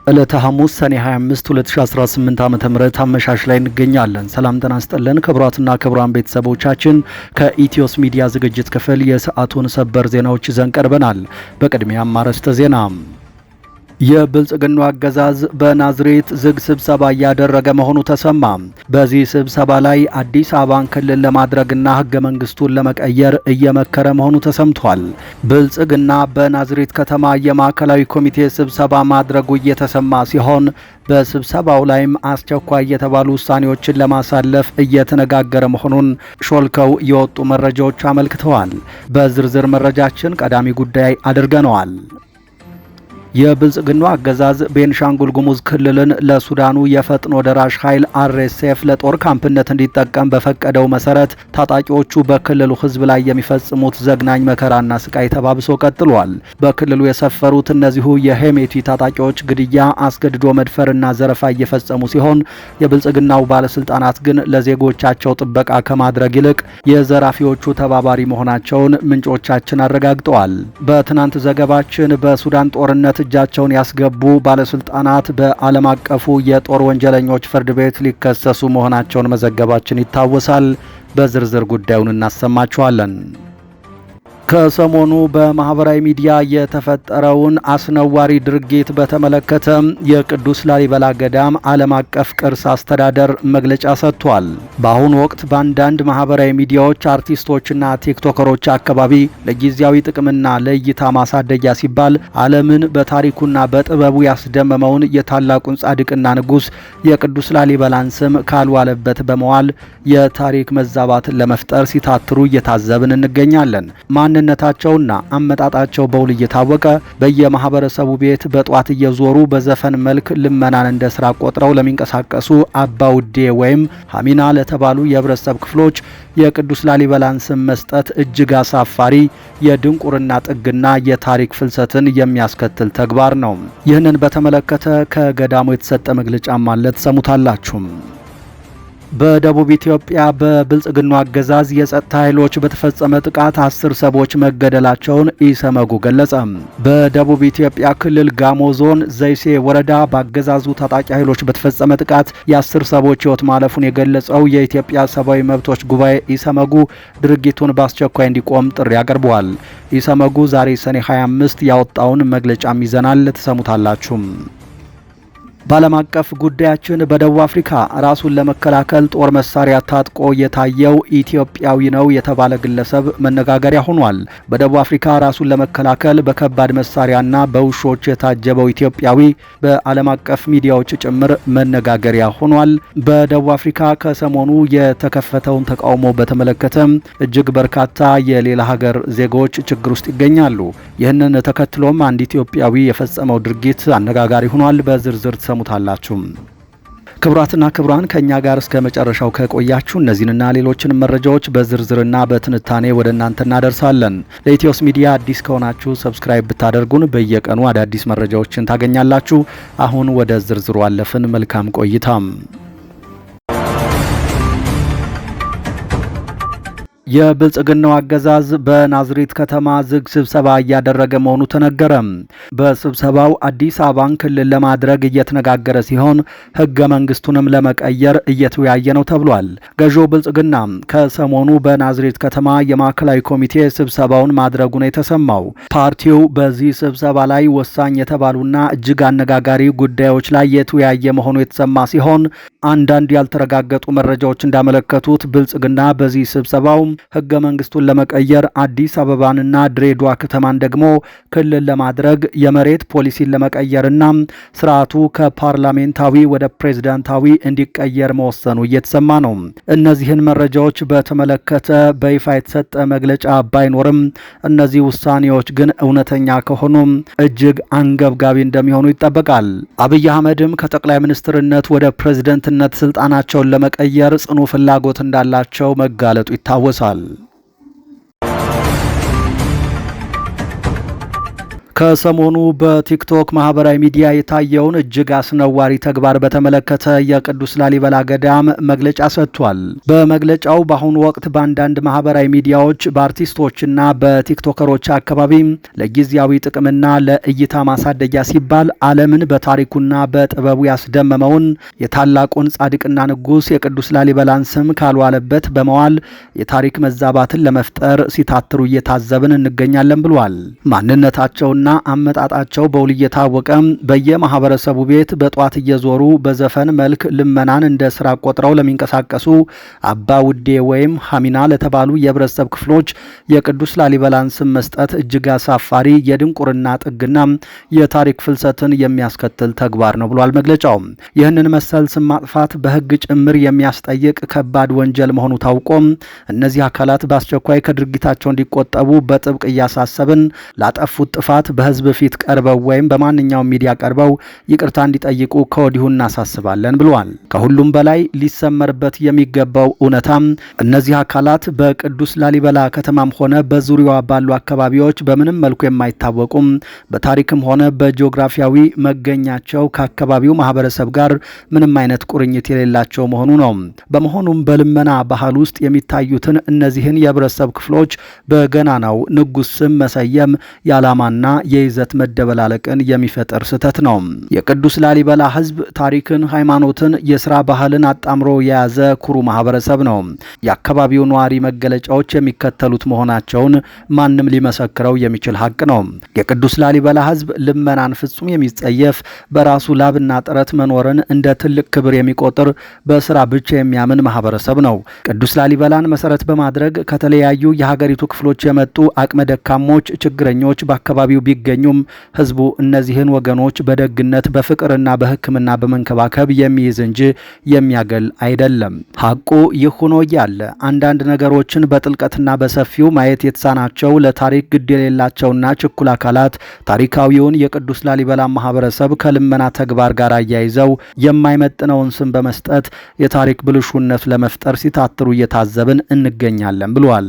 ዕለተ ሐሙስ ሰኔ 25 2018 ዓ.ም አመሻሽ ላይ እንገኛለን። ሰላም ጤና ይስጥልን ክቡራትና ክቡራን ቤተሰቦቻችን ከኢትዮስ ሚዲያ ዝግጅት ክፍል የሰዓቱን ሰበር ዜናዎች ይዘን ቀርበናል። በቅድሚያም አርዕስተ ዜና። የብልጽግናው አገዛዝ በናዝሬት ዝግ ስብሰባ እያደረገ መሆኑ ተሰማ። በዚህ ስብሰባ ላይ አዲስ አበባን ክልል ለማድረግና ህገ መንግስቱን ለመቀየር እየመከረ መሆኑ ተሰምቷል። ብልጽግና በናዝሬት ከተማ የማዕከላዊ ኮሚቴ ስብሰባ ማድረጉ እየተሰማ ሲሆን በስብሰባው ላይም አስቸኳይ የተባሉ ውሳኔዎችን ለማሳለፍ እየተነጋገረ መሆኑን ሾልከው የወጡ መረጃዎች አመልክተዋል። በዝርዝር መረጃችን ቀዳሚ ጉዳይ አድርገነዋል። የብልጽግናው አገዛዝ ቤንሻንጉል ጉሙዝ ክልልን ለሱዳኑ የፈጥኖ ደራሽ ኃይል አርኤስኤፍ ለጦር ካምፕነት እንዲጠቀም በፈቀደው መሰረት ታጣቂዎቹ በክልሉ ህዝብ ላይ የሚፈጽሙት ዘግናኝ መከራና ስቃይ ተባብሶ ቀጥሏል። በክልሉ የሰፈሩት እነዚሁ የሄሜቲ ታጣቂዎች ግድያ፣ አስገድዶ መድፈርና ዘረፋ እየፈጸሙ ሲሆን የብልጽግናው ባለስልጣናት ግን ለዜጎቻቸው ጥበቃ ከማድረግ ይልቅ የዘራፊዎቹ ተባባሪ መሆናቸውን ምንጮቻችን አረጋግጠዋል። በትናንት ዘገባችን በሱዳን ጦርነት እጃቸውን ያስገቡ ባለስልጣናት በዓለም አቀፉ የጦር ወንጀለኞች ፍርድ ቤት ሊከሰሱ መሆናቸውን መዘገባችን ይታወሳል። በዝርዝር ጉዳዩን እናሰማችኋለን። ከሰሞኑ በማህበራዊ ሚዲያ የተፈጠረውን አስነዋሪ ድርጊት በተመለከተ የቅዱስ ላሊበላ ገዳም ዓለም አቀፍ ቅርስ አስተዳደር መግለጫ ሰጥቷል። በአሁኑ ወቅት በአንዳንድ ማህበራዊ ሚዲያዎች አርቲስቶችና ቲክቶከሮች አካባቢ ለጊዜያዊ ጥቅምና ለእይታ ማሳደጊያ ሲባል ዓለምን በታሪኩና በጥበቡ ያስደመመውን የታላቁን ጻድቅና ንጉሥ የቅዱስ ላሊበላን ስም ካልዋለበት በመዋል የታሪክ መዛባትን ለመፍጠር ሲታትሩ እየታዘብን እንገኛለን። ማንነታቸውና አመጣጣቸው በውል እየታወቀ በየማህበረሰቡ ቤት በጧት እየዞሩ በዘፈን መልክ ልመናን እንደ ስራ ቆጥረው ለሚንቀሳቀሱ አባውዴ ወይም ሀሚና ለተባሉ የህብረተሰብ ክፍሎች የቅዱስ ላሊበላን ስም መስጠት እጅግ አሳፋሪ የድንቁርና ጥግና የታሪክ ፍልሰትን የሚያስከትል ተግባር ነው። ይህንን በተመለከተ ከገዳሙ የተሰጠ መግለጫ ማለት ሰሙታላችሁ። በደቡብ ኢትዮጵያ በብልጽግናው አገዛዝ የጸጥታ ኃይሎች በተፈጸመ ጥቃት 10 ሰዎች መገደላቸውን ኢሰመጉ ገለጸ። በደቡብ ኢትዮጵያ ክልል ጋሞ ዞን ዘይሴ ወረዳ በአገዛዙ ታጣቂ ኃይሎች በተፈጸመ ጥቃት የ10 ሰዎች ሕይወት ማለፉን የገለጸው የኢትዮጵያ ሰብአዊ መብቶች ጉባኤ ኢሰመጉ ድርጊቱን በአስቸኳይ እንዲቆም ጥሪ አቅርበዋል። ኢሰመጉ ዛሬ ሰኔ 25 ያወጣውን መግለጫም ይዘናል፣ ተሰሙታላችሁ። በዓለም አቀፍ ጉዳያችን በደቡብ አፍሪካ ራሱን ለመከላከል ጦር መሳሪያ ታጥቆ የታየው ኢትዮጵያዊ ነው የተባለ ግለሰብ መነጋገሪያ ሆኗል። በደቡብ አፍሪካ ራሱን ለመከላከል በከባድ መሳሪያና በውሾች የታጀበው ኢትዮጵያዊ በዓለም አቀፍ ሚዲያዎች ጭምር መነጋገሪያ ሆኗል። በደቡብ አፍሪካ ከሰሞኑ የተከፈተውን ተቃውሞ በተመለከተ እጅግ በርካታ የሌላ ሀገር ዜጎች ችግር ውስጥ ይገኛሉ። ይህንን ተከትሎም አንድ ኢትዮጵያዊ የፈጸመው ድርጊት አነጋጋሪ ሆኗል። በዝርዝር ሰሙታላችሁ። ክቡራትና ክቡራን ከኛ ጋር እስከ መጨረሻው ከቆያችሁ እነዚህንና ሌሎችን መረጃዎች በዝርዝርና በትንታኔ ወደ እናንተ እናደርሳለን። ለኢትዮስ ሚዲያ አዲስ ከሆናችሁ ሰብስክራይብ ብታደርጉን በየቀኑ አዳዲስ መረጃዎችን ታገኛላችሁ። አሁን ወደ ዝርዝሩ አለፍን። መልካም ቆይታም። የብልጽግናው አገዛዝ በናዝሬት ከተማ ዝግ ስብሰባ እያደረገ መሆኑ ተነገረ። በስብሰባው አዲስ አበባን ክልል ለማድረግ እየተነጋገረ ሲሆን ህገ መንግስቱንም ለመቀየር እየተወያየ ነው ተብሏል። ገዢው ብልጽግና ከሰሞኑ በናዝሬት ከተማ የማዕከላዊ ኮሚቴ ስብሰባውን ማድረጉ ነው የተሰማው። ፓርቲው በዚህ ስብሰባ ላይ ወሳኝ የተባሉና እጅግ አነጋጋሪ ጉዳዮች ላይ የተወያየ መሆኑ የተሰማ ሲሆን አንዳንድ ያልተረጋገጡ መረጃዎች እንዳመለከቱት ብልጽግና በዚህ ስብሰባው ህገ መንግስቱን ለመቀየር አዲስ አበባንና ድሬዳዋ ከተማን ደግሞ ክልል ለማድረግ የመሬት ፖሊሲን ለመቀየርና ስርዓቱ ከፓርላሜንታዊ ወደ ፕሬዝዳንታዊ እንዲቀየር መወሰኑ እየተሰማ ነው። እነዚህን መረጃዎች በተመለከተ በይፋ የተሰጠ መግለጫ ባይኖርም እነዚህ ውሳኔዎች ግን እውነተኛ ከሆኑ እጅግ አንገብጋቢ እንደሚሆኑ ይጠበቃል። አብይ አህመድም ከጠቅላይ ሚኒስትርነት ወደ ፕሬዝዳንትነት ስልጣናቸውን ለመቀየር ጽኑ ፍላጎት እንዳላቸው መጋለጡ ይታወሳል። ከሰሞኑ በቲክቶክ ማህበራዊ ሚዲያ የታየውን እጅግ አስነዋሪ ተግባር በተመለከተ የቅዱስ ላሊበላ ገዳም መግለጫ ሰጥቷል። በመግለጫው በአሁኑ ወቅት በአንዳንድ ማህበራዊ ሚዲያዎች በአርቲስቶችና በቲክቶከሮች አካባቢ ለጊዜያዊ ጥቅምና ለእይታ ማሳደጊያ ሲባል ዓለምን በታሪኩና በጥበቡ ያስደመመውን የታላቁን ጻድቅና ንጉሥ የቅዱስ ላሊበላን ስም ካልዋለበት በመዋል የታሪክ መዛባትን ለመፍጠር ሲታትሩ እየታዘብን እንገኛለን ብሏል። ማንነታቸውና አመጣጣቸው በውል እየታወቀ በየማህበረሰቡ ቤት በጧት እየዞሩ በዘፈን መልክ ልመናን እንደ ስራ ቆጥረው ለሚንቀሳቀሱ አባ ውዴ ወይም ሐሚና ለተባሉ የህብረተሰብ ክፍሎች የቅዱስ ላሊበላን ስም መስጠት እጅግ አሳፋሪ የድንቁርና ጥግና የታሪክ ፍልሰትን የሚያስከትል ተግባር ነው ብሏል መግለጫው። ይህንን መሰል ስም ማጥፋት በህግ ጭምር የሚያስጠይቅ ከባድ ወንጀል መሆኑ ታውቆ እነዚህ አካላት በአስቸኳይ ከድርጊታቸው እንዲቆጠቡ በጥብቅ እያሳሰብን ላጠፉት ጥፋት በህዝብ ፊት ቀርበው ወይም በማንኛውም ሚዲያ ቀርበው ይቅርታ እንዲጠይቁ ከወዲሁ እናሳስባለን ብለዋል። ከሁሉም በላይ ሊሰመርበት የሚገባው እውነታም እነዚህ አካላት በቅዱስ ላሊበላ ከተማም ሆነ በዙሪያዋ ባሉ አካባቢዎች በምንም መልኩ የማይታወቁም በታሪክም ሆነ በጂኦግራፊያዊ መገኛቸው ከአካባቢው ማህበረሰብ ጋር ምንም አይነት ቁርኝት የሌላቸው መሆኑ ነው። በመሆኑም በልመና ባህል ውስጥ የሚታዩትን እነዚህን የህብረተሰብ ክፍሎች በገናናው ንጉሥ ስም መሰየም የዓላማና የይዘት መደበላለቅን የሚፈጠር ስህተት ነው። የቅዱስ ላሊበላ ህዝብ ታሪክን፣ ሃይማኖትን፣ የሥራ ባህልን አጣምሮ የያዘ ኩሩ ማህበረሰብ ነው። የአካባቢው ነዋሪ መገለጫዎች የሚከተሉት መሆናቸውን ማንም ሊመሰክረው የሚችል ሀቅ ነው። የቅዱስ ላሊበላ ህዝብ ልመናን ፍጹም የሚጸየፍ፣ በራሱ ላብና ጥረት መኖርን እንደ ትልቅ ክብር የሚቆጥር፣ በስራ ብቻ የሚያምን ማህበረሰብ ነው። ቅዱስ ላሊበላን መሰረት በማድረግ ከተለያዩ የሀገሪቱ ክፍሎች የመጡ አቅመ ደካሞች፣ ችግረኞች በአካባቢው ቢገኙም ህዝቡ እነዚህን ወገኖች በደግነት በፍቅርና በሕክምና በመንከባከብ የሚይዝ እንጂ የሚያገል አይደለም። ሀቁ ይህ ሆኖ እያለ አንዳንድ ነገሮችን በጥልቀትና በሰፊው ማየት የተሳናቸው ለታሪክ ግድ የሌላቸውና ችኩል አካላት ታሪካዊውን የቅዱስ ላሊበላ ማህበረሰብ ከልመና ተግባር ጋር አያይዘው የማይመጥነውን ስም በመስጠት የታሪክ ብልሹነት ለመፍጠር ሲታትሩ እየታዘብን እንገኛለን ብሏል።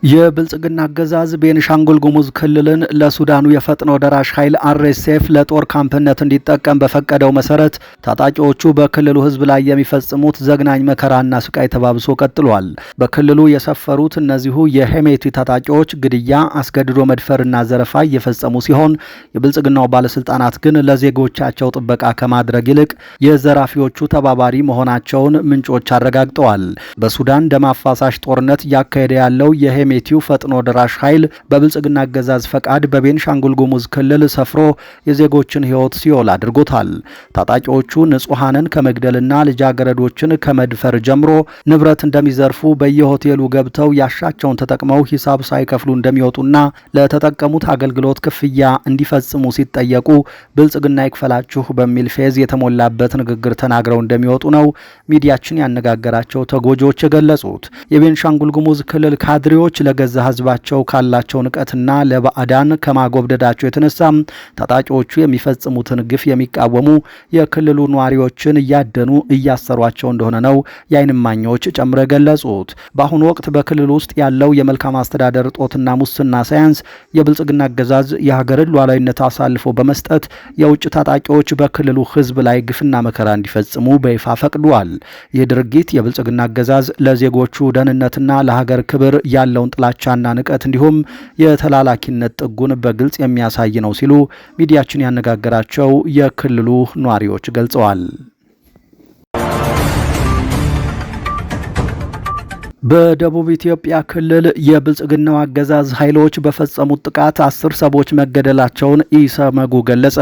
የብልጽግና አገዛዝ ቤኒሻንጉል ጉሙዝ ክልልን ለሱዳኑ የፈጥኖ ደራሽ ኃይል አርኤስኤፍ ለጦር ካምፕነት እንዲጠቀም በፈቀደው መሰረት ታጣቂዎቹ በክልሉ ህዝብ ላይ የሚፈጽሙት ዘግናኝ መከራና ስቃይ ተባብሶ ቀጥሏል። በክልሉ የሰፈሩት እነዚሁ የሄሜቲ ታጣቂዎች ግድያ፣ አስገድዶ መድፈርና ዘረፋ እየፈጸሙ ሲሆን የብልጽግናው ባለስልጣናት ግን ለዜጎቻቸው ጥበቃ ከማድረግ ይልቅ የዘራፊዎቹ ተባባሪ መሆናቸውን ምንጮች አረጋግጠዋል። በሱዳን ደም አፋሳሽ ጦርነት እያካሄደ ያለው የሜቲው ፈጥኖ ደራሽ ኃይል በብልጽግና አገዛዝ ፈቃድ በቤንሻንጉል ጉሙዝ ክልል ሰፍሮ የዜጎችን ህይወት ሲኦል አድርጎታል። ታጣቂዎቹ ንጹሃንን ከመግደልና ልጃገረዶችን ከመድፈር ጀምሮ ንብረት እንደሚዘርፉ በየሆቴሉ ገብተው ያሻቸውን ተጠቅመው ሂሳብ ሳይከፍሉ እንደሚወጡና ለተጠቀሙት አገልግሎት ክፍያ እንዲፈጽሙ ሲጠየቁ ብልጽግና ይክፈላችሁ በሚል ፌዝ የተሞላበት ንግግር ተናግረው እንደሚወጡ ነው ሚዲያችን ያነጋገራቸው ተጎጂዎች የገለጹት። የቤንሻንጉል ጉሙዝ ክልል ካድሬዎች ለገዛ ህዝባቸው ካላቸው ንቀትና ለባዕዳን ከማጎብደዳቸው የተነሳ ታጣቂዎቹ የሚፈጽሙትን ግፍ የሚቃወሙ የክልሉ ነዋሪዎችን እያደኑ እያሰሯቸው እንደሆነ ነው የዓይን እማኞች ጨምረው ገለጹት። በአሁኑ ወቅት በክልሉ ውስጥ ያለው የመልካም አስተዳደር እጦትና ሙስና ሳያንስ የብልጽግና አገዛዝ የሀገርን ሉዓላዊነት አሳልፎ በመስጠት የውጭ ታጣቂዎች በክልሉ ህዝብ ላይ ግፍና መከራ እንዲፈጽሙ በይፋ ፈቅዷል። ይህ ድርጊት የብልጽግና አገዛዝ ለዜጎቹ ደህንነትና ለሀገር ክብር ያለውን ጥላቻና ንቀት እንዲሁም የተላላኪነት ጥጉን በግልጽ የሚያሳይ ነው ሲሉ ሚዲያችን ያነጋገራቸው የክልሉ ነዋሪዎች ገልጸዋል። በደቡብ ኢትዮጵያ ክልል የብልጽግናው አገዛዝ ኃይሎች በፈጸሙት ጥቃት 10 ሰዎች መገደላቸውን ኢሰመጉ ገለጸ።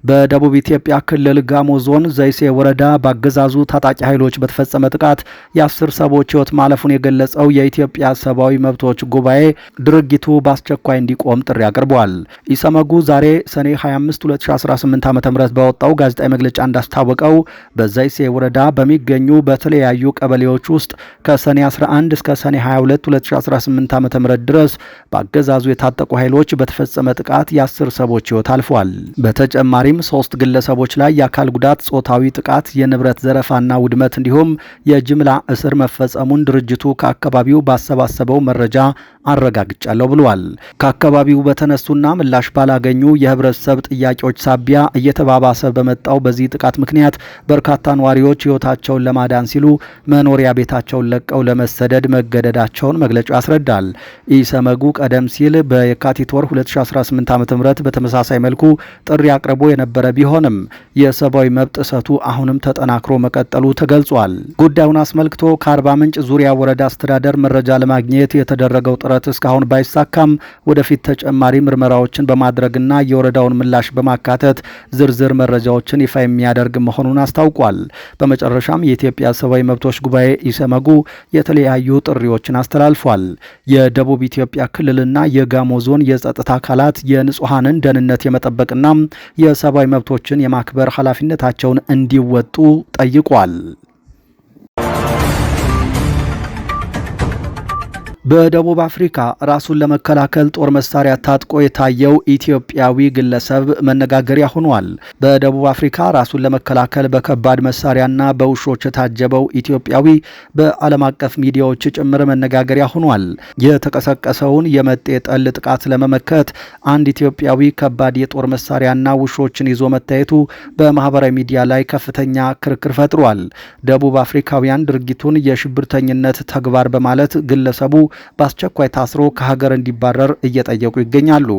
በደቡብ ኢትዮጵያ ክልል ጋሞ ዞን ዘይሴ ወረዳ በአገዛዙ ታጣቂ ኃይሎች በተፈጸመ ጥቃት የ10 ሰዎች ሕይወት ማለፉን የገለጸው የኢትዮጵያ ሰብአዊ መብቶች ጉባኤ ድርጊቱ በአስቸኳይ እንዲቆም ጥሪ አቅርቧል። ኢሰመጉ ዛሬ ሰኔ 25 2018 ዓ.ም ባወጣው ጋዜጣዊ መግለጫ እንዳስታወቀው በዘይሴ ወረዳ በሚገኙ በተለያዩ ቀበሌዎች ውስጥ ከሰኔ 11 21 እስከ ሰኔ 22 2018 ዓ.ም ድረስ በአገዛዙ የታጠቁ ኃይሎች በተፈጸመ ጥቃት የ10 ሰዎች ሕይወት አልፏል። በተጨማሪም 3 ግለሰቦች ላይ የአካል ጉዳት፣ ጾታዊ ጥቃት፣ የንብረት ዘረፋና ውድመት እንዲሁም የጅምላ እስር መፈጸሙን ድርጅቱ ከአካባቢው ባሰባሰበው መረጃ አረጋግጫለሁ ብሏል። ከአካባቢው በተነሱና ምላሽ ባላገኙ የህብረተሰብ ጥያቄዎች ሳቢያ እየተባባሰ በመጣው በዚህ ጥቃት ምክንያት በርካታ ነዋሪዎች ሕይወታቸውን ለማዳን ሲሉ መኖሪያ ቤታቸውን ለቀው ለመሰደድ መገደዳቸውን መግለጫው ያስረዳል። ኢሰመጉ ቀደም ሲል በየካቲት ወር 2018 ዓ.ም በተመሳሳይ መልኩ ጥሪ አቅርቦ የነበረ ቢሆንም የሰብአዊ መብት ጥሰቱ አሁንም ተጠናክሮ መቀጠሉ ተገልጿል። ጉዳዩን አስመልክቶ ከአርባ ምንጭ ዙሪያ ወረዳ አስተዳደር መረጃ ለማግኘት የተደረገው ጥረት እስካሁን ባይሳካም ወደፊት ተጨማሪ ምርመራዎችን በማድረግና የወረዳውን ምላሽ በማካተት ዝርዝር መረጃዎችን ይፋ የሚያደርግ መሆኑን አስታውቋል። በመጨረሻም የኢትዮጵያ ሰብአዊ መብቶች ጉባኤ ኢሰመጉ የተለያዩ ጥሪዎችን አስተላልፏል። የደቡብ ኢትዮጵያ ክልልና የጋሞ ዞን የጸጥታ አካላት የንጹሐንን ደህንነት የመጠበቅና የሰብአዊ መብቶችን የማክበር ኃላፊነታቸውን እንዲወጡ ጠይቋል። በደቡብ አፍሪካ ራሱን ለመከላከል ጦር መሳሪያ ታጥቆ የታየው ኢትዮጵያዊ ግለሰብ መነጋገሪያ ሆኗል። በደቡብ አፍሪካ ራሱን ለመከላከል በከባድ መሳሪያና በውሾች የታጀበው ኢትዮጵያዊ በዓለም አቀፍ ሚዲያዎች ጭምር መነጋገሪያ ሆኗል። የተቀሰቀሰውን የመጤ ጠል ጥቃት ለመመከት አንድ ኢትዮጵያዊ ከባድ የጦር መሳሪያና ውሾችን ይዞ መታየቱ በማህበራዊ ሚዲያ ላይ ከፍተኛ ክርክር ፈጥሯል። ደቡብ አፍሪካውያን ድርጊቱን የሽብርተኝነት ተግባር በማለት ግለሰቡ በአስቸኳይ ታስሮ ከሀገር እንዲባረር እየጠየቁ ይገኛሉ።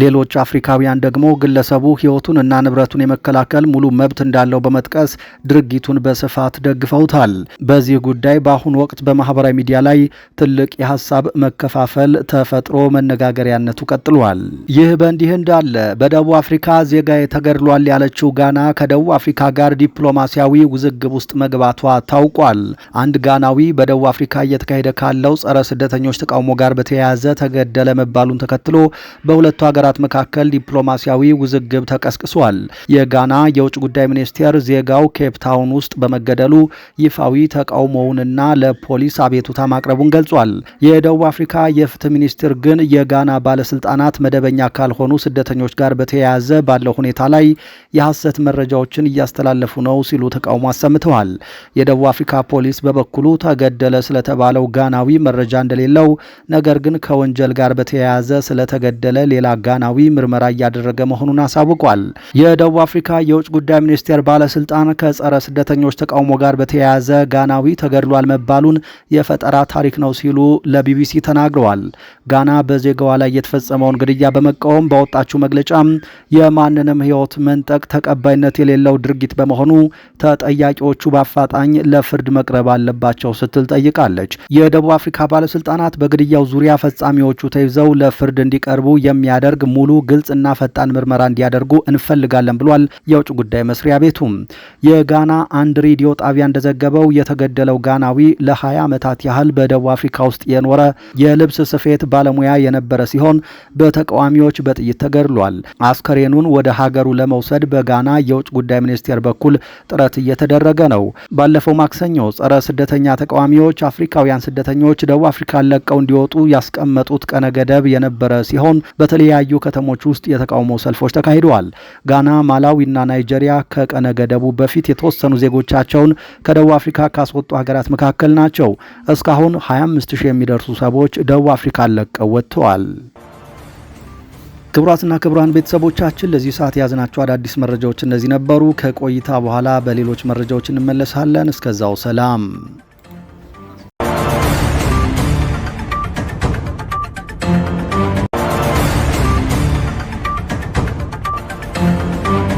ሌሎች አፍሪካውያን ደግሞ ግለሰቡ ሕይወቱን እና ንብረቱን የመከላከል ሙሉ መብት እንዳለው በመጥቀስ ድርጊቱን በስፋት ደግፈውታል። በዚህ ጉዳይ በአሁኑ ወቅት በማህበራዊ ሚዲያ ላይ ትልቅ የሀሳብ መከፋፈል ተፈጥሮ መነጋገሪያነቱ ቀጥሏል። ይህ በእንዲህ እንዳለ በደቡብ አፍሪካ ዜጋዬ ተገድሏል ያለችው ጋና ከደቡብ አፍሪካ ጋር ዲፕሎማሲያዊ ውዝግብ ውስጥ መግባቷ ታውቋል። አንድ ጋናዊ በደቡብ አፍሪካ እየተካሄደ ካለው ጸረ ስደተኞች ተቃውሞ ጋር በተያያዘ ተገደለ መባሉን ተከትሎ በሁለቱ ሀገራት መካከል ዲፕሎማሲያዊ ውዝግብ ተቀስቅሷል። የጋና የውጭ ጉዳይ ሚኒስቴር ዜጋው ኬፕ ታውን ውስጥ በመገደሉ ይፋዊ ተቃውሞውንና ለፖሊስ አቤቱታ ማቅረቡን ገልጿል። የደቡብ አፍሪካ የፍትህ ሚኒስቴር ግን የጋና ባለስልጣናት መደበኛ ካልሆኑ ስደተኞች ጋር በተያያዘ ባለው ሁኔታ ላይ የሐሰት መረጃዎችን እያስተላለፉ ነው ሲሉ ተቃውሞ አሰምተዋል። የደቡብ አፍሪካ ፖሊስ በበኩሉ ተገደለ ስለተባለው ጋናዊ መረጃ እንደሌለው ነገር ግን ከወንጀል ጋር በተያያዘ ስለተገደለ ሌላ ጋናዊ ምርመራ እያደረገ መሆኑን አሳውቋል። የደቡብ አፍሪካ የውጭ ጉዳይ ሚኒስቴር ባለስልጣን ከጸረ ስደተኞች ተቃውሞ ጋር በተያያዘ ጋናዊ ተገድሏል መባሉን የፈጠራ ታሪክ ነው ሲሉ ለቢቢሲ ተናግረዋል። ጋና በዜጋዋ ላይ የተፈጸመውን ግድያ በመቃወም ባወጣችው መግለጫ የማንንም ሕይወት መንጠቅ ተቀባይነት የሌለው ድርጊት በመሆኑ ተጠያቂዎቹ በአፋጣኝ ለፍርድ መቅረብ አለባቸው ስትል ጠይቃለች። የደቡብ አፍሪካ ባለስልጣናት በግድያው ዙሪያ ፈጻሚዎቹ ተይዘው ለፍርድ እንዲቀርቡ የሚያደርግ ሙሉ ግልጽና ፈጣን ምርመራ እንዲያደርጉ እንፈልጋለን ብሏል። የውጭ ጉዳይ መስሪያ ቤቱ የጋና አንድ ሬዲዮ ጣቢያ እንደዘገበው የተገደለው ጋናዊ ለ20 ዓመታት ያህል በደቡብ አፍሪካ ውስጥ የኖረ የልብስ ስፌት ባለሙያ የነበረ ሲሆን በተቃዋሚዎች በጥይት ተገድሏል። አስከሬኑን ወደ ሀገሩ ለመውሰድ በጋና የውጭ ጉዳይ ሚኒስቴር በኩል ጥረት እየተደረገ ነው። ባለፈው ማክሰኞ ጸረ ስደተኛ ተቃዋሚዎች አፍሪካውያን ስደተኞች ደቡብ አፍሪካን ለቀው እንዲወጡ ያስቀመጡት ቀነ ገደብ የነበረ ሲሆን በተለያዩ ከተሞች ውስጥ የተቃውሞ ሰልፎች ተካሂደዋል። ጋና፣ ማላዊና ናይጄሪያ ከቀነ ገደቡ በፊት የተወሰኑ ዜጎቻቸውን ከደቡብ አፍሪካ ካስወጡ ሀገራት መካከል ናቸው። እስካሁን 25,000 የሚደርሱ ሰዎች ደቡብ አፍሪካን ለቀው ወጥተዋል። ክቡራትና ክቡራን ቤተሰቦቻችን ለዚህ ሰዓት የያዝናቸው አዳዲስ መረጃዎች እነዚህ ነበሩ። ከቆይታ በኋላ በሌሎች መረጃዎች እንመለሳለን። እስከዛው ሰላም።